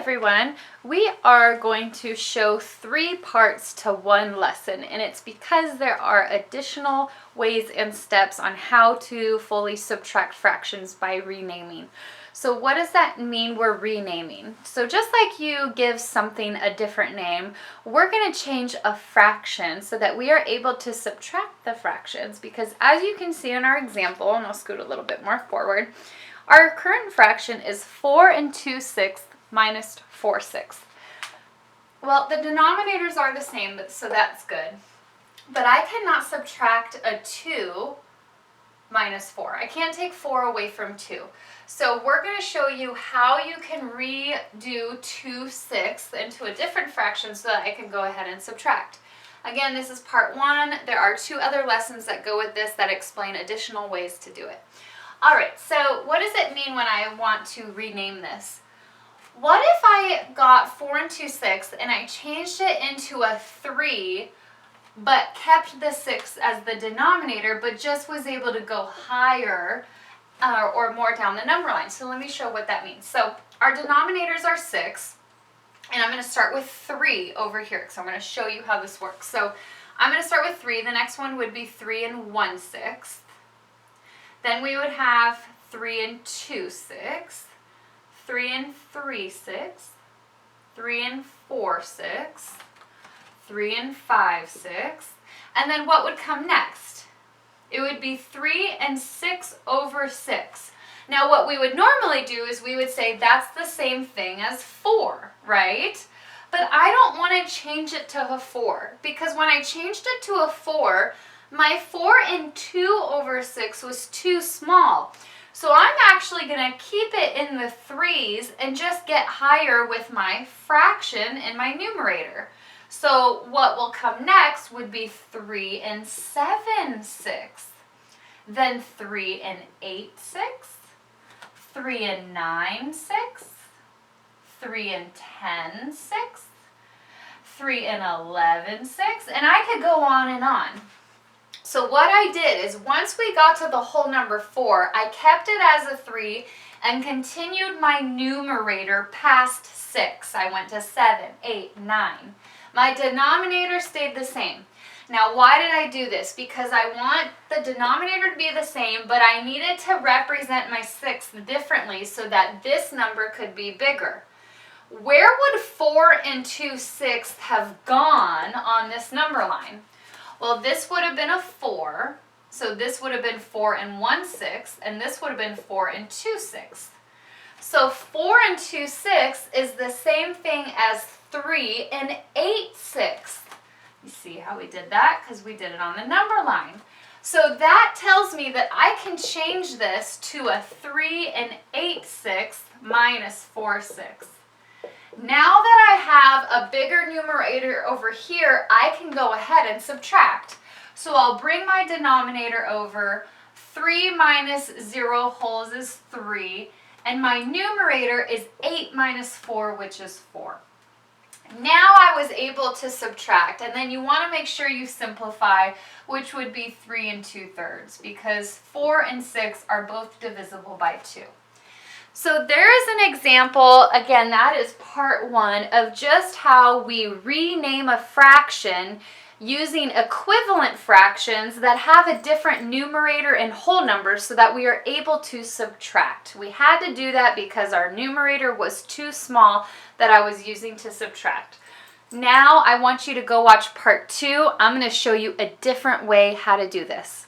everyone. We are going to show 3 parts to one lesson, and it's because there are additional ways and steps on how to fully subtract fractions by renaming. So what does that mean we're renaming? So just like you give something a different name, we're going to change a fraction so that we are able to subtract the fractions, because as you can see in our example, and I'll scoot a little bit more forward, our current fraction is 4 2/6 minus 4/6. Well, the denominators are the same, so that's good. But I cannot subtract a 2 minus 4. I can't take 4 away from 2. So we're going to show you how you can redo 2/6 into a different fraction so that I can go ahead and subtract. Again, this is part 1. There are 2 other lessons that go with this that explain additional ways to do it. Alright, so what does it mean when I want to rename this? What if I got 4 2/6 and I changed it into a 3 but kept the 6 as the denominator but just was able to go higher or more down the number line? So let me show what that means. So our denominators are 6, and I'm going to start with 3 over here because I'm going to show you how this works. So I'm going to start with 3. The next one would be 3 1/6. Then we would have 3 2/6, 3 3/6, 3 4/6, 3 5/6, and then what would come next? It would be 3 6/6. Now what we would normally do is we would say that's the same thing as 4, right? But I don't want to change it to a 4, because when I changed it to a 4, my 4 2/6 was too small. So I'm actually going to keep it in the 3's and just get higher with my fraction in my numerator. So what will come next would be 3 7/6, then 3 8/6, 3 9/6, 3 10/6, 3 11/6, and I could go on and on. So what I did is once we got to the whole number 4, I kept it as a 3 and continued my numerator past 6. I went to 7, 8, 9. My denominator stayed the same. Now why did I do this? Because I want the denominator to be the same, but I needed to represent my 6 differently so that this number could be bigger. Where would 4 2/6 have gone on this number line? Well, this would have been a 4, so this would have been 4 1/6, and this would have been 4 2/6. So 4 2/6 is the same thing as 3 8/6. You see how we did that? Because we did it on the number line. So that tells me that I can change this to a 3 8/6 minus 4/6. Now that I have a bigger numerator over here, I can go ahead and subtract. So I'll bring my denominator over. 3 minus 0 wholes is 3, and my numerator is 8 minus 4, which is 4. Now I was able to subtract, and then you want to make sure you simplify, which would be 3 2/3, because 4 and 6 are both divisible by 2. So there is an example, again, that is part 1 of just how we rename a fraction using equivalent fractions that have a different numerator and whole numbers so that we are able to subtract. We had to do that because our numerator was too small that I was using to subtract. Now I want you to go watch part 2. I'm going to show you a different way how to do this.